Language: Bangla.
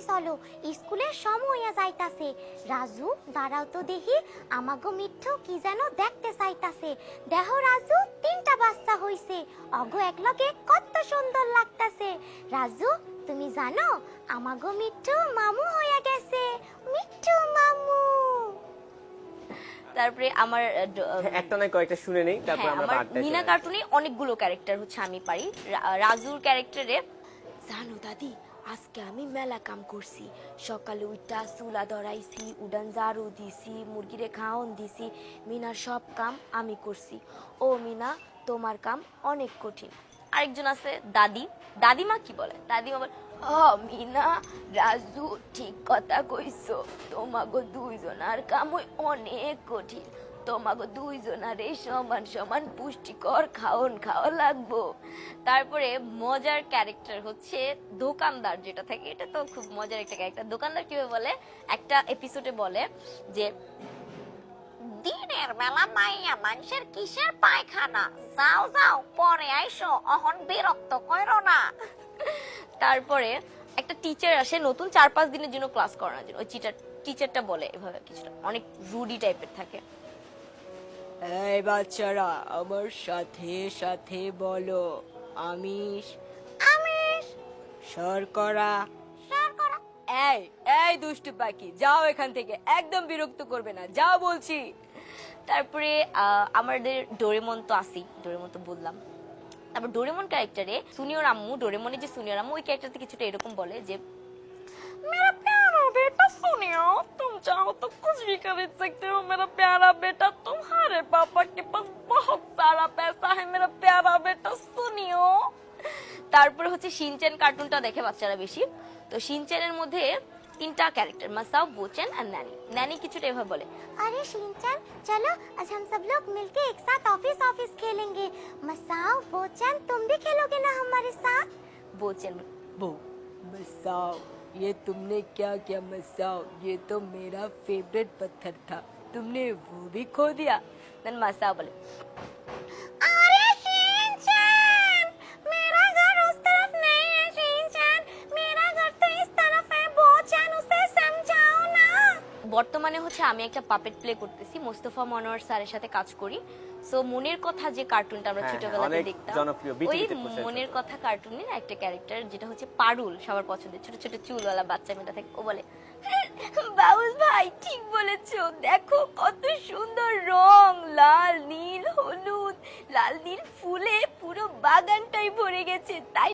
চলো, স্কুলের সময় হইয়া যাইতাছে। রাজু দাঁড়াও তো দেখি, আমাগো মিঠু কি যেন দেখতে চাইতাছে। দেখো রাজু, 3টা বাচ্চা হইছে, অগো একলগে কত সুন্দর লাগতাছে। রাজু তুমি জানো আমাগো মিঠু মামু হইয়া গেছে, মিঠু মামু। তারপরে আমার একটা নয় কয়েকটা শুনে নেই, তারপর আমরা আমার পার্টটা মিনা কার্টুনে অনেকগুলো ক্যারেক্টার হচ্ছে আমি পারি। রাজুর ক্যারেক্টারে, জানো দাদি আজকে আমি মেলা কাম করছি। সকালে উঠা চুলা ধরাইছি, উডান ঝাড়ু দিছি, মুরগিরে খাওয়ান দিছি, মিনার সব কাম আমি করছি। ও মিনা, তোমার কাম অনেক কঠিন। আরেকজন আছে দাদি, দাদিমা কি বলে, দাদিমা বলে মিনা, রাজু ঠিক কথা কইছো, তোমাগো দুইজনার কাম অনেক কঠিন, তোমাগো দুইজনারে সমান সমান পুষ্টিকর খাওন খাওয়া লাগবো। তারপরে মজার ক্যারেক্টার হচ্ছে দোকানদার, যেটা থাকে এটা তো খুব মজার একটা ক্যারেক্টার। দোকানদার কিভাবে বলে, একটা এপিসোডে বলে যে দিনের বেলা মাইয়া মানুষের কিসের পায়খানা, যাও যাও পরে আইসো, অহন বিরক্ত কইরো না। তারপরে একটা টিচার আসে নতুন 4-5 দিনের জন্য ক্লাস করানোর জন্য। ওই টিচারটা বলে এভাবে, কিছুটা অনেক রুডি টাইপের থাকে। এই বাচ্চারা আমার সাথে সাথে বলো, আমিষ আমিষ, শর্করা। শর্করা। এই এই দুষ্টু পাখি, যাও এখান থেকে, একদম বিরক্ত করবে না, যাও বলছি। তারপরে আমাদের ডোরেমন তো আসি, ডোরেমন তো বললাম। তারপর ডোরেমন ক্যারেক্টারে সুনিয়র আম্মু, ডোরেমনের যে সুনিয়র আম্মু, ওই ক্যারেক্টারটা কিছুটা এরকম বলে যে मेरा प्यारा बेटा सुनियो, तुम चाहो तो कुछ भी खरीद सकते हो मेरा प्यारा बेटा, तुम्हारे पापा के पास बहुत सारा पैसा है मेरा प्यारा बेटा सुनियो। তারপরে হচ্ছে শিনচ্যান কার্টুনটা দেখে বাচ্চারা বেশি। তো শিনচ্যানের মধ্যে 3টা ক্যারেক্টার, মাসাও, বোচেন আর ন্যানি। ন্যানি কিছুটা এভাবে বলে, अरे शिनचैन चलो आज हम सब लोग मिलके एक साथ ऑफिस खेलेंगे। मसाओ बोचन तुम भी खेलोगे ना हमारे साथ? বোচেন वो मसाओ, ये तुमने क्या किया मसाओ, ये तो मेरा फेवरेट पत्थर था, तुमने वो भी खो दिया। দেন মাসাও বলে अरे शिनचैन, मेरा घर उस तरफ नहीं है शिनचैन, मेरा घर तो इस तरफ है। बोचन उसे समझाओ ना। বর্তমানে হচ্ছে আমি একটা পাপেট প্লে করতেছি, মোস্তফা মনোয়ার স্যারের সাথে কাজ করি। সো মনের কথা যে কার্টুনটা আমরা হ্যাঁ, ছোটবেলাতে অনেক দেখতাম, জনপ্রিয়, ওই বিটিভিতে প্রচারিত মনের হতো। কথা কার্টুনের একটা ক্যারেক্টার যেটা হচ্ছে পারুল, সবার পছন্দের ছোট ছোট চুলওয়ালা বাচ্চা মেয়েটা থাকে। ও বলে বাউল ভাই ঠিক বলেছো, দেখো কত সুন্দর রং, লাল নীল হলুদ, লাল নীল ফুলে পুরো বাগানটাই ভরে গেছে, তাই